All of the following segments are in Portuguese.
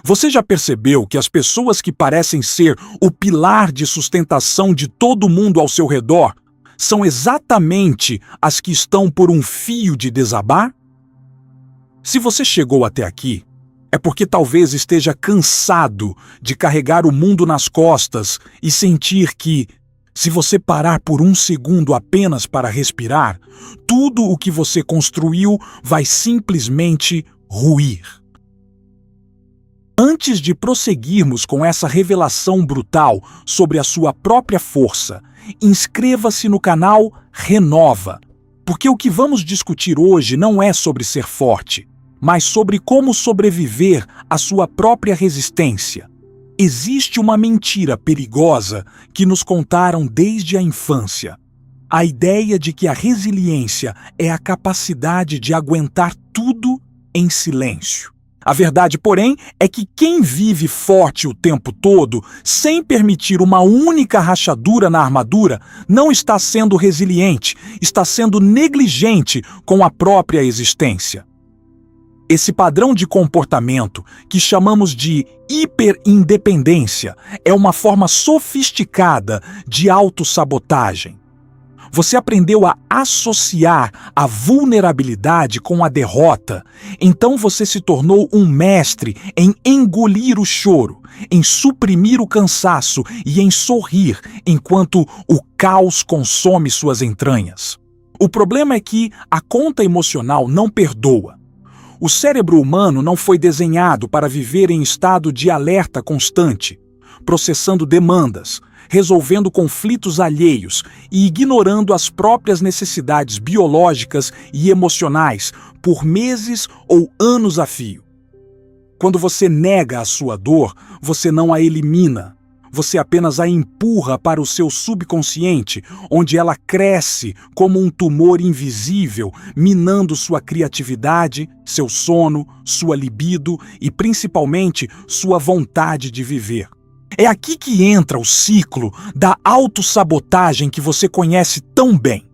Você já percebeu que as pessoas que parecem ser o pilar de sustentação de todo mundo ao seu redor são exatamente as que estão por um fio de desabar? Se você chegou até aqui, é porque talvez esteja cansado de carregar o mundo nas costas e sentir que, se você parar por um segundo apenas para respirar, tudo o que você construiu vai simplesmente ruir. Antes de prosseguirmos com essa revelação brutal sobre a sua própria força, inscreva-se no canal Renova, porque o que vamos discutir hoje não é sobre ser forte, mas sobre como sobreviver à sua própria resistência. Existe uma mentira perigosa que nos contaram desde a infância. A ideia de que a resiliência é a capacidade de aguentar tudo em silêncio. A verdade, porém, é que quem vive forte o tempo todo, sem permitir uma única rachadura na armadura, não está sendo resiliente, está sendo negligente com a própria existência. Esse padrão de comportamento, que chamamos de hiperindependência, é uma forma sofisticada de autossabotagem. Você aprendeu a associar a vulnerabilidade com a derrota, então você se tornou um mestre em engolir o choro, em suprimir o cansaço e em sorrir enquanto o caos consome suas entranhas. O problema é que a conta emocional não perdoa. O cérebro humano não foi desenhado para viver em estado de alerta constante, processando demandas, resolvendo conflitos alheios e ignorando as próprias necessidades biológicas e emocionais por meses ou anos a fio. Quando você nega a sua dor, você não a elimina. Você apenas a empurra para o seu subconsciente, onde ela cresce como um tumor invisível, minando sua criatividade, seu sono, sua libido e, principalmente, sua vontade de viver. É aqui que entra o ciclo da autossabotagem que você conhece tão bem.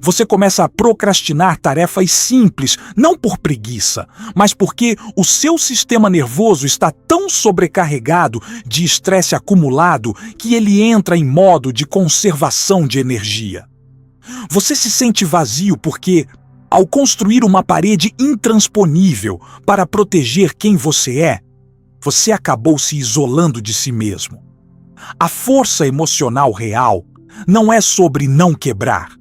Você começa a procrastinar tarefas simples, não por preguiça, mas porque o seu sistema nervoso está tão sobrecarregado de estresse acumulado que ele entra em modo de conservação de energia. Você se sente vazio porque, ao construir uma parede intransponível para proteger quem você é, você acabou se isolando de si mesmo. A força emocional real não é sobre não quebrar.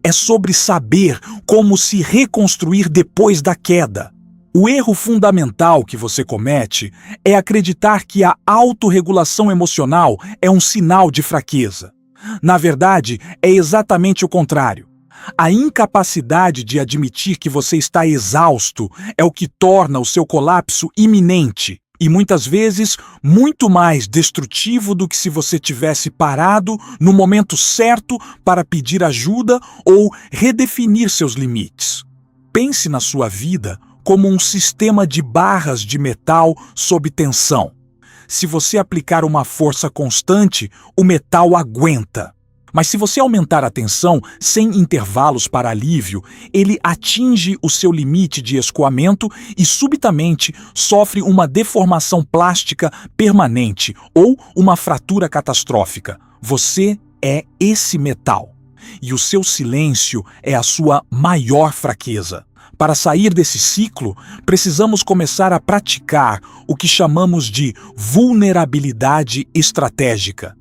É sobre saber como se reconstruir depois da queda. O erro fundamental que você comete é acreditar que a autorregulação emocional é um sinal de fraqueza. Na verdade, é exatamente o contrário. A incapacidade de admitir que você está exausto é o que torna o seu colapso iminente. E muitas vezes muito mais destrutivo do que se você tivesse parado no momento certo para pedir ajuda ou redefinir seus limites. Pense na sua vida como um sistema de barras de metal sob tensão. Se você aplicar uma força constante, o metal aguenta. Mas se você aumentar a tensão sem intervalos para alívio, ele atinge o seu limite de escoamento e subitamente sofre uma deformação plástica permanente ou uma fratura catastrófica. Você é esse metal. E o seu silêncio é a sua maior fraqueza. Para sair desse ciclo, precisamos começar a praticar o que chamamos de vulnerabilidade estratégica.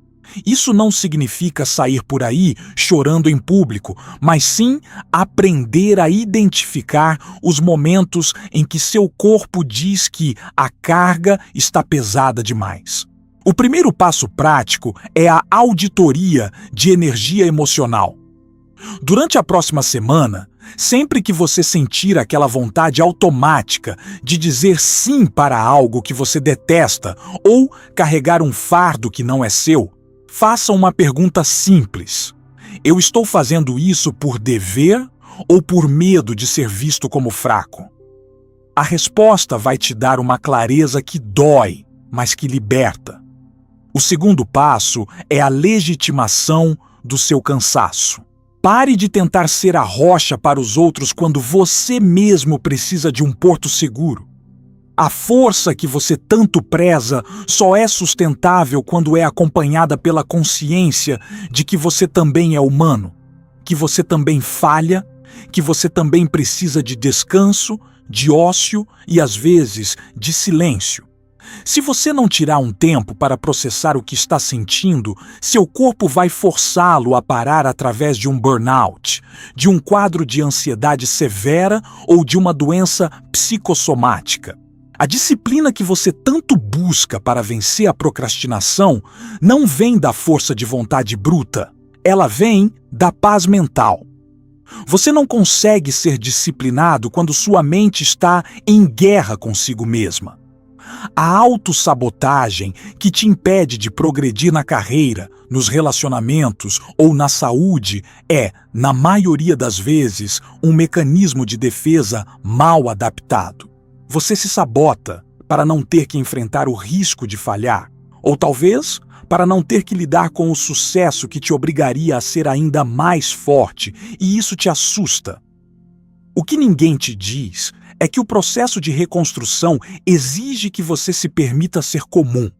Isso não significa sair por aí chorando em público, mas sim aprender a identificar os momentos em que seu corpo diz que a carga está pesada demais. O primeiro passo prático é a auditoria de energia emocional. Durante a próxima semana, sempre que você sentir aquela vontade automática de dizer sim para algo que você detesta ou carregar um fardo que não é seu, faça uma pergunta simples. Eu estou fazendo isso por dever ou por medo de ser visto como fraco? A resposta vai te dar uma clareza que dói, mas que liberta. O segundo passo é a legitimação do seu cansaço. Pare de tentar ser a rocha para os outros quando você mesmo precisa de um porto seguro. A força que você tanto preza só é sustentável quando é acompanhada pela consciência de que você também é humano, que você também falha, que você também precisa de descanso, de ócio e, às vezes, de silêncio. Se você não tirar um tempo para processar o que está sentindo, seu corpo vai forçá-lo a parar através de um burnout, de um quadro de ansiedade severa ou de uma doença psicossomática. A disciplina que você tanto busca para vencer a procrastinação não vem da força de vontade bruta, ela vem da paz mental. Você não consegue ser disciplinado quando sua mente está em guerra consigo mesma. A autossabotagem que te impede de progredir na carreira, nos relacionamentos ou na saúde é, na maioria das vezes, um mecanismo de defesa mal adaptado. Você se sabota para não ter que enfrentar o risco de falhar, ou talvez para não ter que lidar com o sucesso que te obrigaria a ser ainda mais forte, e isso te assusta. O que ninguém te diz é que o processo de reconstrução exige que você se permita ser comum.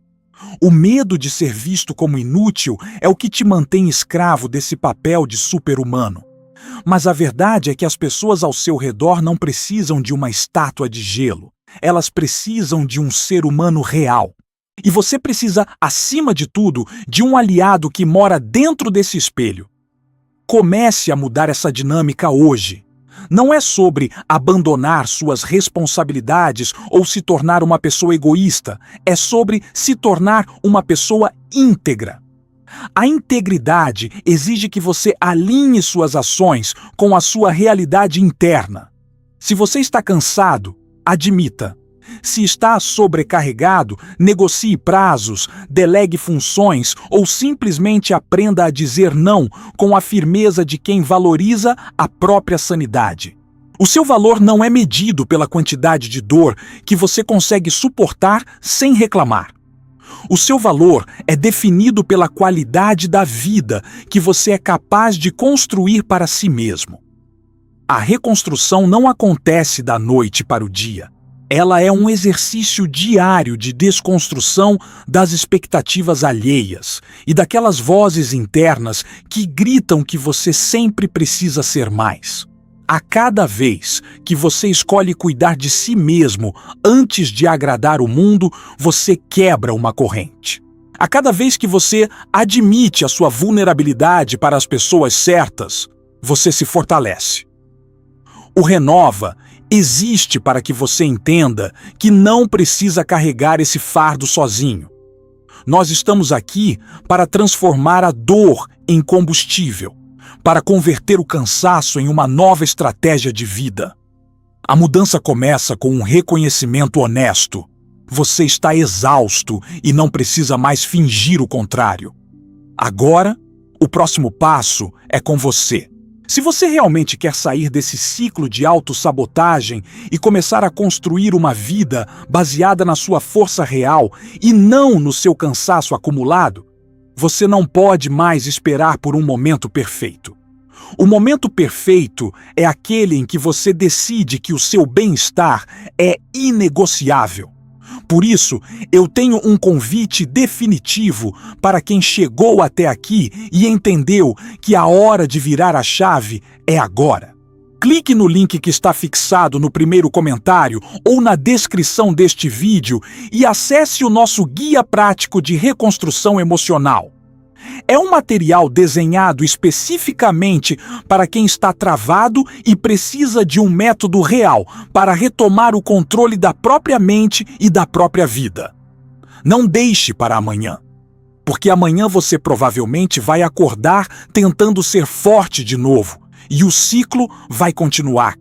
O medo de ser visto como inútil é o que te mantém escravo desse papel de super-humano. Mas a verdade é que as pessoas ao seu redor não precisam de uma estátua de gelo. Elas precisam de um ser humano real. E você precisa, acima de tudo, de um aliado que mora dentro desse espelho. Comece a mudar essa dinâmica hoje. Não é sobre abandonar suas responsabilidades ou se tornar uma pessoa egoísta. É sobre se tornar uma pessoa íntegra. A integridade exige que você alinhe suas ações com a sua realidade interna. Se você está cansado, admita. Se está sobrecarregado, negocie prazos, delegue funções ou simplesmente aprenda a dizer não com a firmeza de quem valoriza a própria sanidade. O seu valor não é medido pela quantidade de dor que você consegue suportar sem reclamar. O seu valor é definido pela qualidade da vida que você é capaz de construir para si mesmo. A reconstrução não acontece da noite para o dia. Ela é um exercício diário de desconstrução das expectativas alheias e daquelas vozes internas que gritam que você sempre precisa ser mais. A cada vez que você escolhe cuidar de si mesmo antes de agradar o mundo, você quebra uma corrente. A cada vez que você admite a sua vulnerabilidade para as pessoas certas, você se fortalece. O Renova existe para que você entenda que não precisa carregar esse fardo sozinho. Nós estamos aqui para transformar a dor em combustível, para converter o cansaço em uma nova estratégia de vida. A mudança começa com um reconhecimento honesto. Você está exausto e não precisa mais fingir o contrário. Agora, o próximo passo é com você. Se você realmente quer sair desse ciclo de autossabotagem e começar a construir uma vida baseada na sua força real e não no seu cansaço acumulado, você não pode mais esperar por um momento perfeito. O momento perfeito é aquele em que você decide que o seu bem-estar é inegociável. Por isso, eu tenho um convite definitivo para quem chegou até aqui e entendeu que a hora de virar a chave é agora. Clique no link que está fixado no primeiro comentário ou na descrição deste vídeo e acesse o nosso guia prático de reconstrução emocional. É um material desenhado especificamente para quem está travado e precisa de um método real para retomar o controle da própria mente e da própria vida. Não deixe para amanhã, porque amanhã você provavelmente vai acordar tentando ser forte de novo e o ciclo vai continuar.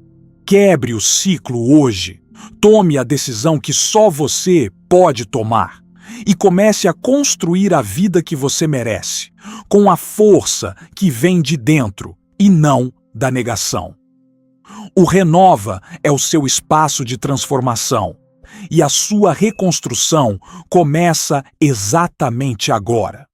Quebre o ciclo hoje. Tome a decisão que só você pode tomar. E comece a construir a vida que você merece, com a força que vem de dentro e não da negação. O Renova é o seu espaço de transformação, e a sua reconstrução começa exatamente agora.